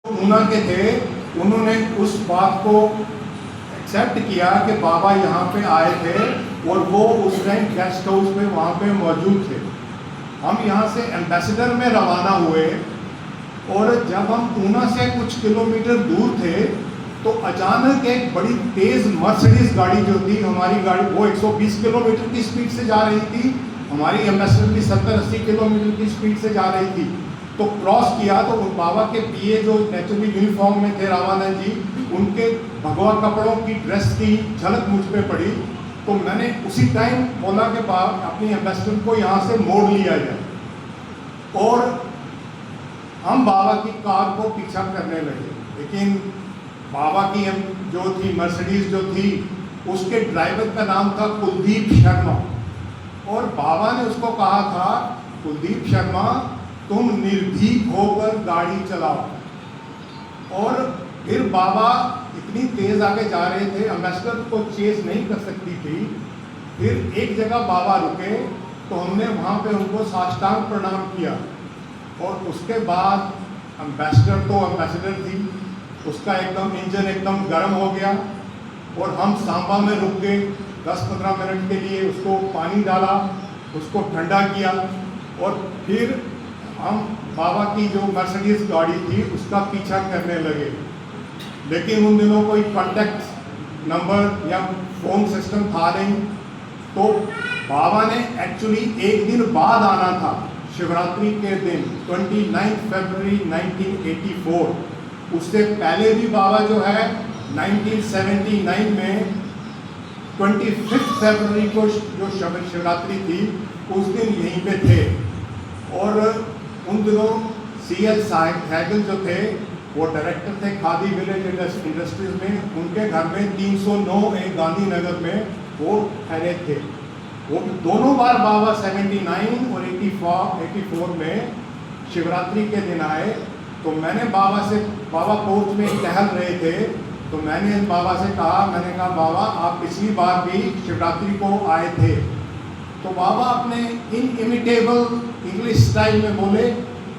ऊना के थे, उन्होंने उस बात को एक्सेप्ट किया कि बाबा यहाँ पे आए थे और वो उस टाइम गेस्ट हाउस में वहाँ पे मौजूद थे। हम यहाँ से एम्बेसडर में रवाना हुए और जब हम ऊना से कुछ किलोमीटर दूर थे तो अचानक एक बड़ी तेज़ मर्सिडीज गाड़ी जो थी, हमारी गाड़ी वो 120 किलोमीटर की स्पीड से जा रही थी, हमारी एम्बेसडर भी 70-80 किलोमीटर की स्पीड से जा रही थी। तो क्रॉस किया तो उन बाबा के पीए जो नेचुरली यूनिफॉर्म में थे, रामानंद जी, उनके भगवा कपड़ों की ड्रेस की झलक मुझ पे पड़ी। तो मैंने उसी टाइम बोला कि अपनी एम्बेसडर को यहाँ से मोड़ लिया जाए और हम बाबा की कार को पीछा करने लगे। लेकिन बाबा की जो थी मर्सिडीज जो थी, उसके ड्राइवर का नाम था कुलदीप शर्मा और बाबा ने उसको कहा था, कुलदीप शर्मा तुम निर्भीक होकर गाड़ी चलाओ। और फिर बाबा इतनी तेज आगे जा रहे थे, एम्बेसडर को चेस नहीं कर सकती थी। फिर एक जगह बाबा रुके तो हमने वहाँ पे उनको साष्टांग प्रणाम किया और उसके बाद एम्बेसडर थी, उसका एकदम इंजन एकदम गर्म हो गया और हम सांबा में रुक गए 10-15 मिनट के लिए। उसको पानी डाला, उसको ठंडा किया और फिर हम बाबा की जो मर्सिडीज गाड़ी थी उसका पीछा करने लगे। लेकिन उन दिनों कोई कॉन्टैक्ट नंबर या फ़ोन सिस्टम था नहीं, तो बाबा ने एक्चुअली एक दिन बाद आना था, शिवरात्रि के दिन 29 फरवरी 1984। उससे पहले भी बाबा जो है 1979 में 25 फरवरी को जो शिवरात्रि थी उस दिन यहीं पे थे। और उन दिनों CL सहगल जो थे वो डायरेक्टर थे खादी विलेज इंडस्ट्रीज में, उनके घर में 309 एक गांधीनगर में वो ठहरे थे। वो दोनों बार बाबा 79 और 84 में शिवरात्रि के दिन आए। तो मैंने बाबा कोर्ट में टहल रहे थे तो मैंने बाबा से कहा, बाबा आप पिछली बार भी शिवरात्रि को आए थे। तो बाबा अपने इनइमिटेबल इंग्लिश स्टाइल में बोले,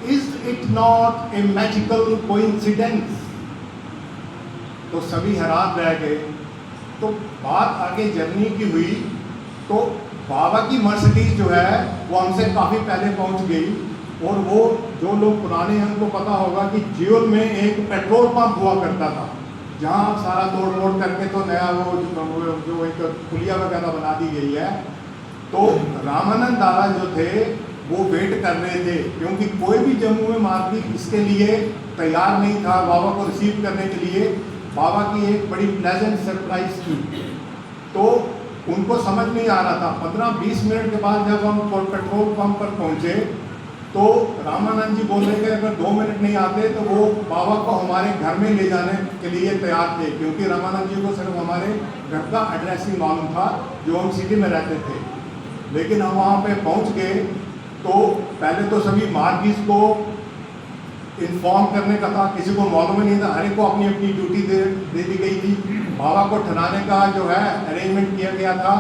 is it not a magical coincidence. तो सभी हैरान रह गए। तो बात आगे जर्नी की हुई तो बाबा की मर्सिडीज जो है वो हमसे काफ़ी पहले पहुंच गई और वो जो लोग पुराने हैं उनको पता होगा कि ज्योल में एक पेट्रोल पंप हुआ करता था, जहाँ सारा तोड़ मोड़ करके तो नया वो जो एक पुलिया वगैरह बना दी गई है। तो रामानंद दादा जो थे वो वेट कर रहे थे क्योंकि कोई भी जम्मू में मार्केट इसके लिए तैयार नहीं था बाबा को रिसीव करने के लिए। बाबा की एक बड़ी प्लेजेंट सरप्राइज थी, तो उनको समझ नहीं आ रहा था। 15-20 मिनट के बाद जब हम पेट्रोल पंप पर पहुंचे तो रामानंद जी बोल रहे थे अगर 2 मिनट नहीं आते तो वो बाबा को हमारे घर में ले जाने के लिए तैयार थे, क्योंकि रामानंद जी को सिर्फ हमारे घर का एड्रेस ही मालूम था जो हम सिटी में रहते थे। लेकिन हम वहाँ पे पहुँच गए तो पहले तो सभी मार्गिस को इन्फॉर्म करने का था, किसी को मालूम ही नहीं था, हर एक को अपनी अपनी ड्यूटी दे दी गई थी। बाबा को ठहराने का जो है अरेंजमेंट किया गया था।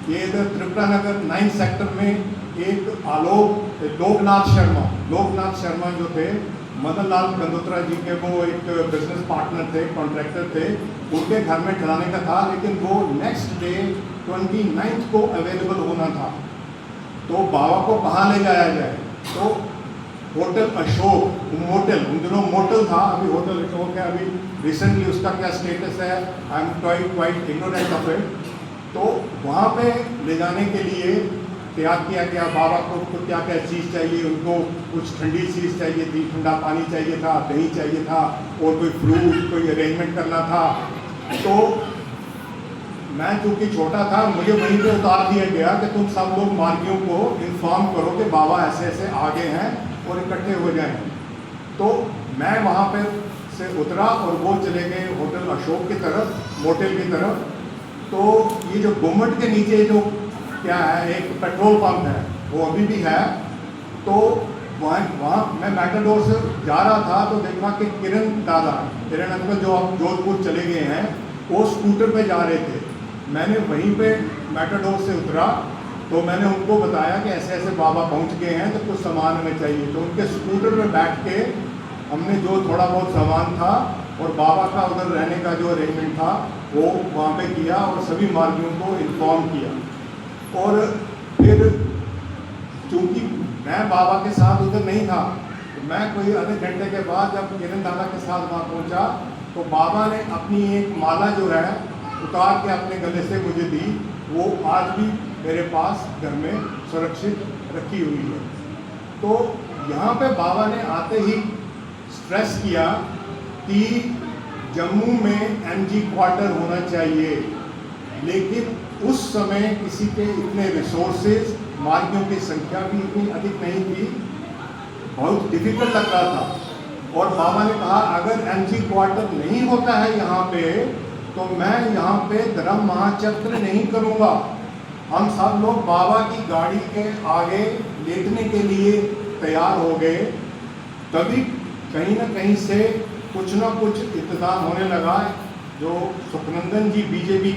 ये इधर त्रिपुरा नगर 9 सेक्टर में एक लोकनाथ शर्मा जो थे, मदन लाल कंदोत्रा जी के वो एक बिजनेस पार्टनर थे, कॉन्ट्रैक्टर थे, उनके घर में ठहराने का था। लेकिन वो नेक्स्ट डे 29 को अवेलेबल होना था। तो बाबा को कहाँ ले जाया जाए, तो होटल अशोक, मोटल उन दिनों मोटल था, अभी होटल अशोक है। अभी रिसेंटली उसका क्या स्टेटस है I am quite ignorant of it. तो वहाँ पे ले जाने के लिए तैयार किया गया। बाबा को क्या क्या चीज़ चाहिए, उनको कुछ ठंडी चीज़ चाहिए थी, ठंडा पानी चाहिए था, दही चाहिए था और कोई फ्रूट कोई अरेंजमेंट करना था। तो मैं चूँकि छोटा था, मुझे वहीं पे उतार दिया गया कि तुम सब लोग मार्गियों को इन्फॉर्म करो कि बाबा ऐसे ऐसे आगे हैं और इकट्ठे हो जाएं। तो मैं वहाँ पे से उतरा और वो चले गए होटल अशोक की तरफ, मोटेल की तरफ। तो ये जो गुम्मट के नीचे जो क्या है एक पेट्रोल पंप है वो अभी भी है। तो वहाँ मैं मैटाडोर से जा रहा था तो देखा कि किरण अंकल जो अब जोधपुर चले गए हैं वो स्कूटर पे जा रहे थे। मैंने वहीं पे मैटाडोर से उतरा तो मैंने उनको बताया कि ऐसे ऐसे बाबा पहुंच गए हैं तो कुछ सामान हमें चाहिए। तो उनके स्कूटर में बैठ के हमने जो थोड़ा बहुत सामान था और बाबा का उधर रहने का जो अरेंजमेंट था वो वहाँ पे किया और सभी मार्गियों को इन्फॉर्म किया। और फिर चूँकि मैं बाबा के साथ उधर नहीं था, तो मैं कोई आधे घंटे के बाद जब किरण दादा के साथ वहाँ पहुँचा तो बाबा ने अपनी एक माला जो है उतार के अपने गले से मुझे दी। वो आज भी मेरे पास घर में सुरक्षित रखी हुई है। तो यहाँ पे बाबा ने आते ही स्ट्रेस किया कि जम्मू में एमजी क्वार्टर होना चाहिए, लेकिन उस समय किसी के इतने रिसोर्सेज, मार्गियों की संख्या भी इतनी अधिक नहीं थी, बहुत डिफिकल्ट लग रहा था। और बाबा ने कहा अगर एमजी क्वार्टर नहीं होता है यहाँ पे तो मैं यहाँ पे धर्म महाचक्र नहीं करूँगा। हम सब लोग बाबा की गाड़ी के आगे लेटने के लिए तैयार हो गए। तभी कहीं ना कहीं से कुछ ना कुछ इंतजाम होने लगा। जो सुखनंदन जी बीजेपी